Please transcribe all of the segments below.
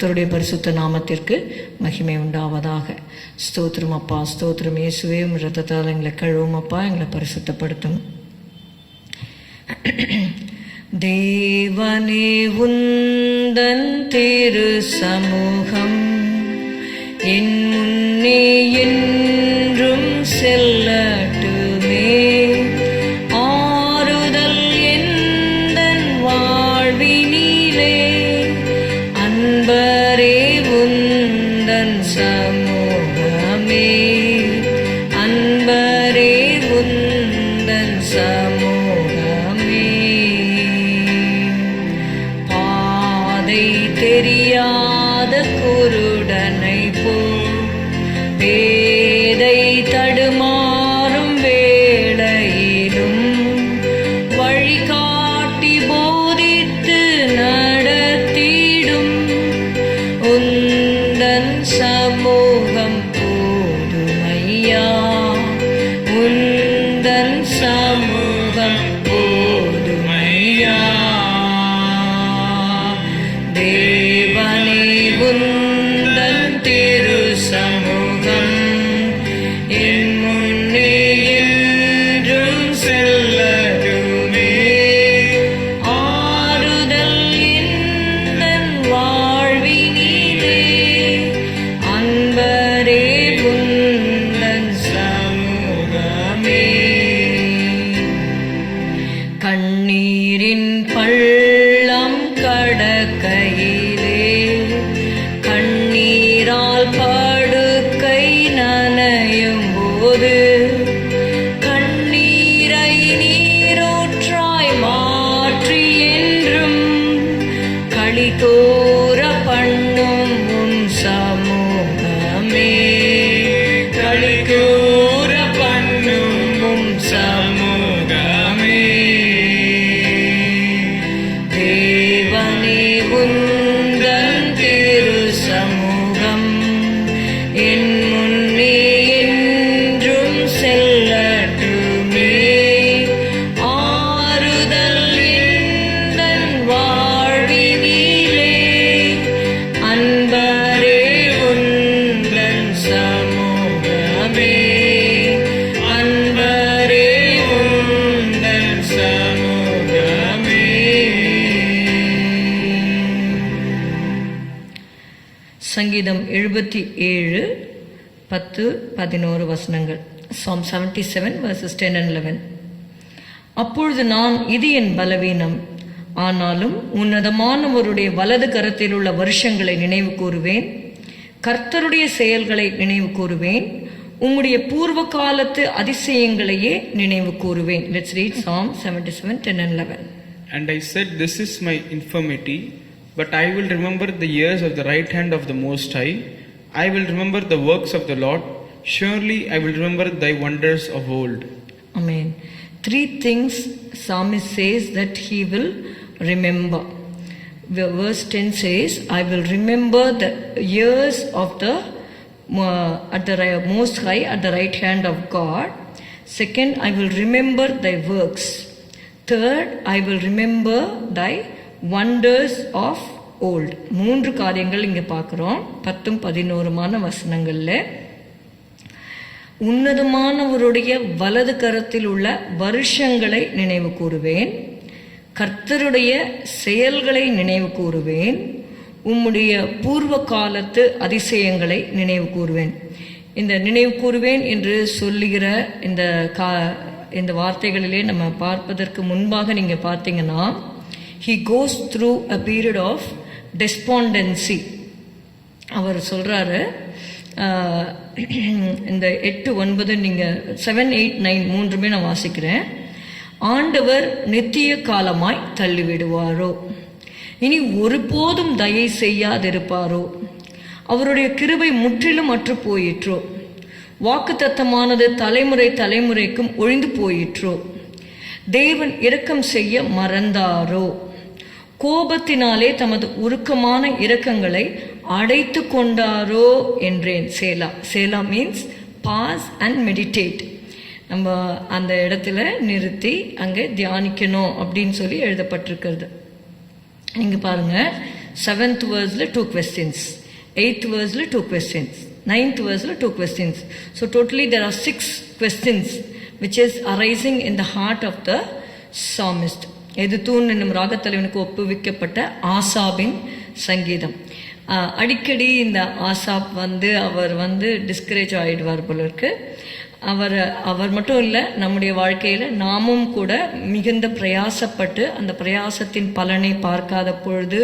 கர்த்தருடைய பரிசுத்த நாமத்திற்கு மகிமை உண்டாவதாக. ஸ்தோத்திரம் அப்பா, ஸ்தோத்திரம் இயேசுவே. இரத்தத்தால் எங்களை கழுவும் அப்பா, எங்களை பரிசுத்தப்படுத்தும். தேவனே உந்தன் திரு சமூகம் என் முன்னே என்றும் செல்லட்டுமே. ஆறுதல் எந்தன் வாழ்வினிலே அன்பரே உந்தன் சமூகமே. அன்பரே உந்தன் சமூகமே. பாதை தெரியாத குருடனை போல் பேதை தடுமாறும் வேளையிலும் வழிகாட்டி போதித்து நடத்திடும் உந்தன் சமூகம் போதுமையா. உந்தன் சமூகம் போதுமையா. தேவனே உந்தன் திரு சமூகம் என் முன்னே என்றும் செல்லட்டுமே. ஆறுதல் எந்தன் வாழ்வினிலே அன்பரே உந்தன் சமூகமே. கண்ணீரின் பள்ளம் கடக்கையிலே கண்ணீரால் படுக்கை நனையும் போது கண்ணீரை நீரூற்றாய் மாற்றி என்றும் களி கூற பண்ணும் உன் சமூகமே. களி கூற பண்ணும் உன் சமூகமே. தேவனே உந்தன் திரு சமூகம் என் முன்னே என்றும் செல்லட்டுமே. ஆறுதல் எந்தன் வாழ்வினிலே அன்பரே உந்தன் சமூகமே. அன்பரே உந்தன் சமூகமே. சங்கீதம் 77 10 11 வசனங்கள். Psalm 77 verses 10 and 11. அப்பொழுது நான், இது என் பலவீனம், ஆனாலும் உன்னதமானவருடைய வலது கரத்தில் உள்ள வருஷங்களை நினைவு கூறுவேன். கர்த்தருடைய செயல்களை நினைவு கூறுவேன். உம்முடைய பூர்வ காலத்து அதிசயங்களையே நினைவு கூறுவேன். Let's read Psalm 77 10 and 11. And I said, this is my infirmity, but I will remember the years of the right hand of the Most High. I will remember the works of the Lord. Surely I will remember thy wonders of old. Amen. 3 things psalmist says that he will remember. Verse 10 says, I will remember the years of the at the Most High, at the right hand of God. Second, I will remember thy works. Third, I will remember thy wonders of old. 3 காரியங்கள் இங்க பார்க்கிறோம் 10 11 வசனங்கள்ல. உன்னதமானவருடைய வலது கரத்தில் உள்ள வருஷங்களை நினைவு கூறுவேன். கர்த்தருடைய செயல்களை நினைவு கூறுவேன். உம்முடைய பூர்வ காலத்து அதிசயங்களை நினைவு கூறுவேன். இந்த நினைவு கூறுவேன் என்று சொல்லுகிற இந்த வார்த்தைகளிலே நம்ம பார்ப்பதற்கு முன்பாக நீங்க பார்த்தீங்கன்னா, he goes through a period of despondency. அவர் சொல்றாரு, இந்த 8 9 நீங்க 7 8 9 மூன்றுமே நான் வாசிக்கிறேன். ஆண்டவர் நித்திய காலமாய் தள்ளிவிடுவாரோ, இனி ஒருபோதும் தயை செய்யாதிருப்பாரோ, அவருடைய கிருபை முற்றிலும் அற்று போயிற்றோ, வாக்குத்தத்தமானது தலைமுறை தலைமுறைக்கும் ஒழிந்து போயிற்றோ, தேவன் இரக்கம் செய்ய மறந்தாரோ, கோபத்தினாலே தமது உருக்கமான இரக்கங்களை அடைத்து கொண்டாரோ என்றேன். சேலா. சேலா மீன்ஸ் பாஸ் அண்ட் மெடிடேட். நம்ம அந்த இடத்துல நிறுத்தி அங்கே தியானிக்கணும் அப்படின்னு சொல்லி எழுதப்பட்டிருக்கிறது. இங்கே பாருங்க, 7th verse 2 questions, 8th verse 2 questions, 9th verse 2 questions. So totally there are 6 questions which is arising in the heart of the psalmist. எதுதூன் என்னும் ராகத்தலைவனுக்கு ஒப்புவிக்கப்பட்ட ஆசாபின் சங்கீதம். அடிக்கடி இந்த ஆசாப் அவர் டிஸ்கரேஜ் ஆகிடுவார் போல இருக்கு. அவர் மட்டும் இல்லை, நம்முடைய வாழ்க்கையில் நாமும் கூட மிகுந்த பிரயாசப்பட்டு அந்த பிரயாசத்தின் பலனை பார்க்காத பொழுது,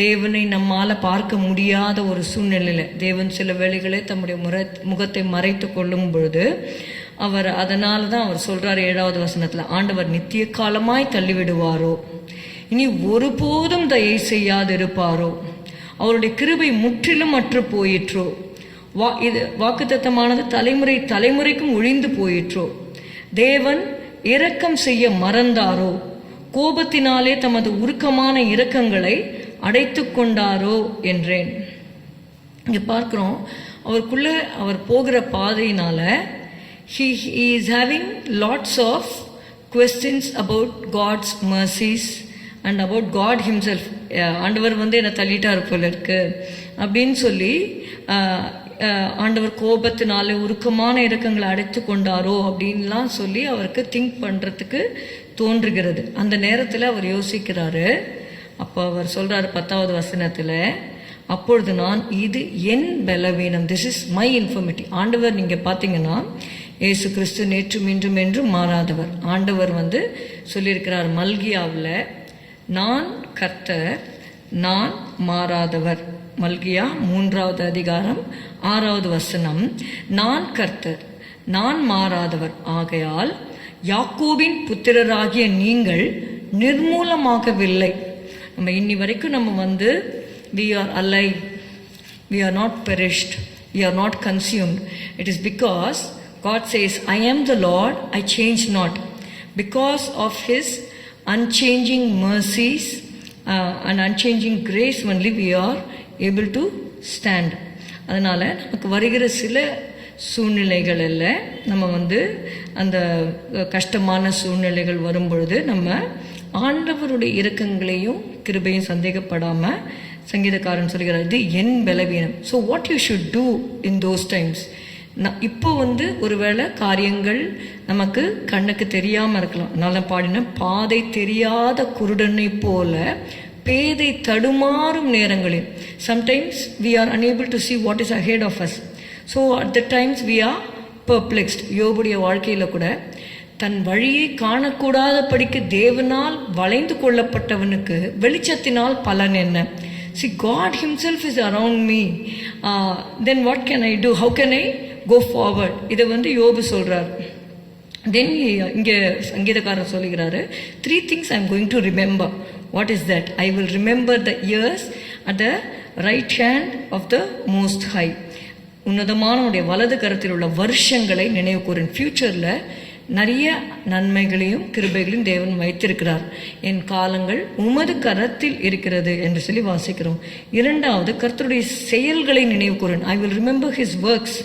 தேவனை நம்மால் பார்க்க முடியாத ஒரு சூழ்நிலையில் தேவன் சில வேளைகளே தம்முடைய முகத்தை மறைத்து கொள்ளும் பொழுது அதனால தான் அவர் சொல்றார் 7வது வசனத்தில், ஆண்டவர் நித்திய காலமாய் தள்ளிவிடுவாரோ, இனி ஒருபோதும் தயை செய்யாதிருப்பாரோ, அவருடைய கிருபை முற்றிலும் அற்று போயிற்றோ, இது வாக்குத்தத்தமானது தலைமுறை தலைமுறைக்கும் ஒழிந்து போயிற்றோ, தேவன் இரக்கம் செய்ய மறந்தாரோ, கோபத்தினாலே தமது உருக்கமான இரக்கங்களை அடைத்து கொண்டாரோ என்றேன். இங்க பார்க்கிறோம், அவர் போகிற பாதையினால he is having lots of questions about God's mercies and about God himself. ஆண்டவர் என்னை தள்ளிட்டார் போல இருக்கு அப்படின்னு சொல்லி, ஆண்டவர் கோபத்தினால உருக்கமான இரக்கங்களை அடைத்து கொண்டாரோ அப்படின்லாம் சொல்லி அவருக்கு திங்க் பண்ணுறதுக்கு தோன்றுகிறது. அந்த நேரத்தில் அவர் யோசிக்கிறாரு. அப்போ அவர் சொல்கிறாரு 10வது வசனத்தில், அப்பொழுது நான் இது என் பலவீனம், திஸ் இஸ் மை இன்ஃபர்மிட்டி. ஆண்டவர் நீங்கள் பார்த்தீங்கன்னா இயேசு கிறிஸ்து நேற்றும் இன்றும் என்றும் மாறாதவர். ஆண்டவர் சொல்லியிருக்கிறார் மல்கியாவில், நான் கர்த்தர், நான் மாறாதவர். மல்கியா 3வது அதிகாரம் 6வது வசனம், நான் கர்த்தர், நான் மாறாதவர், ஆகையால் யாக்கோபின் புத்திரராகிய நீங்கள் நிர்மூலமாகவில்லை. நம்ம இன்னி வரைக்கும் நம்ம we are alive, we are not perished, we are not consumed. It is because God says, I am the Lord, I change not. Because of his unchanging mercies and unchanging grace only we are able to stand. அதனால நமக்கு வருகிற சில சூழ்நிலைகளில் நம்ம அந்த கஷ்டமான சூழ்நிலைகள் வரும்பொழுது நம்ம ஆண்டவருடைய இரக்கங்களையும் கிருபையும் சந்தேகப்படாமல், சங்கீதக்காரன் சொல்கிறார், இது என் பலவீனம். So what you should do in those times. இப்போ ஒருவேளை காரியங்கள் நமக்கு கண்ணுக்கு தெரியாமல் இருக்கலாம். அதனால பாடின, பாதை தெரியாத குருடனை போல பேதை தடுமாறும் நேரங்களில், sometimes we are unable to see what is ahead of us. So at the times we are perplexed. யோபுடைய வாழ்க்கையில் கூட தன் வழியை காணக்கூடாதபடிக்கு தேவனால் வளைந்து கொள்ளப்பட்டவனுக்கு வெளிச்சத்தினால் பலன் என்ன? See, God himself is around me. Then what can I do? How can I go forward? இதை யோபு சொல்றார். Then இங்கே சங்கீதக்காரர் சொல்லுகிறாரு, 3 things I am going to remember. What is that? I will remember the years at the right hand of the Most High. உன்னதமானவருடைய வலது கரத்தில் உள்ள வருஷங்களை நினைவு கூறும். ஃபியூச்சரில் நிறைய நன்மைகளையும் கிருபைகளையும் தேவன் வைத்திருக்கிறார். என் காலங்கள் உமது கரத்தில் இருக்கிறது என்று சொல்லி வாசிக்கிறோம். 2வது, கர்த்தருடைய செயல்களை நினைவு கூறும். I will remember his works.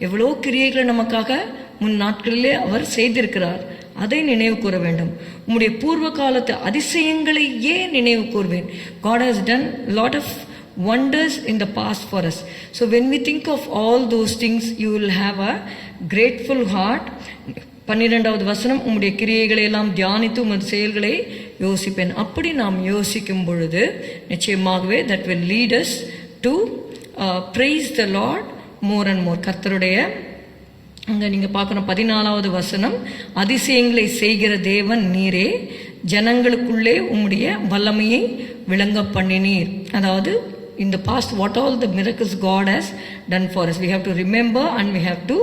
எவ்வளோ கிரியைகளை நமக்காக முன் நாட்களிலே அவர் செய்திருக்கிறார், அதை நினைவு கூற வேண்டும். உம்முடைய பூர்வ காலத்து அதிசயங்களை ஏன் நினைவு கூறுவேன்? God has done lot of wonders in the past for us. So when we think of all those things, you will have a grateful heart. 12வது வசனம், உம்முடைய கிரியைகளை எல்லாம் தியானித்து உமது செயல்களை யோசிப்பேன். அப்படி நாம் யோசிக்கும் பொழுது நிச்சயமாகவே that will lead us to praise the Lord more and more. கர்த்தருடைய அங்கே நீங்கள் பார்க்கணும் 14வது வசனம், அதிசயங்களை செய்கிற தேவன் நீரே, ஜனங்களுக்குள்ளே உம்முடைய வல்லமையை விளங்க பண்ணினீர். அதாவது in the past what all the miracles God has done for us, we have to remember and we have to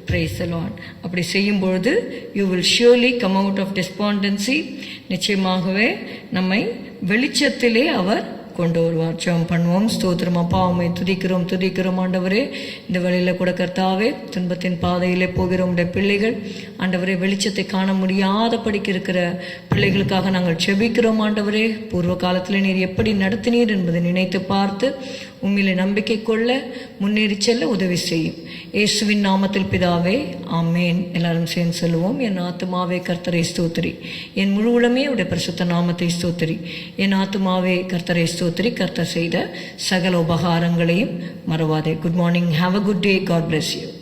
praise the Lord. அப்படி செய்யும் பொழுது you will surely come out of despondency. நிச்சயமாகவே நம்மை வெளிச்சத்திலே அவர் கொண்டு வருவார். ஜெபம் பண்ணுவோம். ஸ்தோத்திரம் அப்பா, உம்மை துதிக்கிறோம் ஆண்டவரே. இந்த வழியில் கூட கர்த்தாவே, துன்பத்தின் பாதையிலே போகிற உடைய பிள்ளைகள் ஆண்டவரே, வெளிச்சத்தை காண முடியாதபடிக்கு இருக்கிற பிள்ளைகளுக்காக நாங்கள் ஜெபிக்கிறோம் ஆண்டவரே. பூர்வ காலத்தில் நீர் எப்படி நடத்தினீர் என்பதை நினைத்து பார்த்து உம்மிலே நம்பிக்கை கொள்ள முன்னேறி செல்ல உதவி செய்யும். இயேசுவின் நாமத்தில் பிதாவே, ஆமேன். எல்லாரும் சேர்ந்து சொல்லுவோம். என் ஆத்துமாவே கர்த்தரை ஸ்தோத்திரி, என் முழு உளமே உடைய பரிசுத்த நாமத்தை ஸ்தோத்திரி. என் ஆத்துமாவே கர்த்தரை ஸ்தோத்திரி, கர்த்தர் செய்த சகல உபகாரங்களையும் மறவாதே. Good morning. Have a good day. God bless you.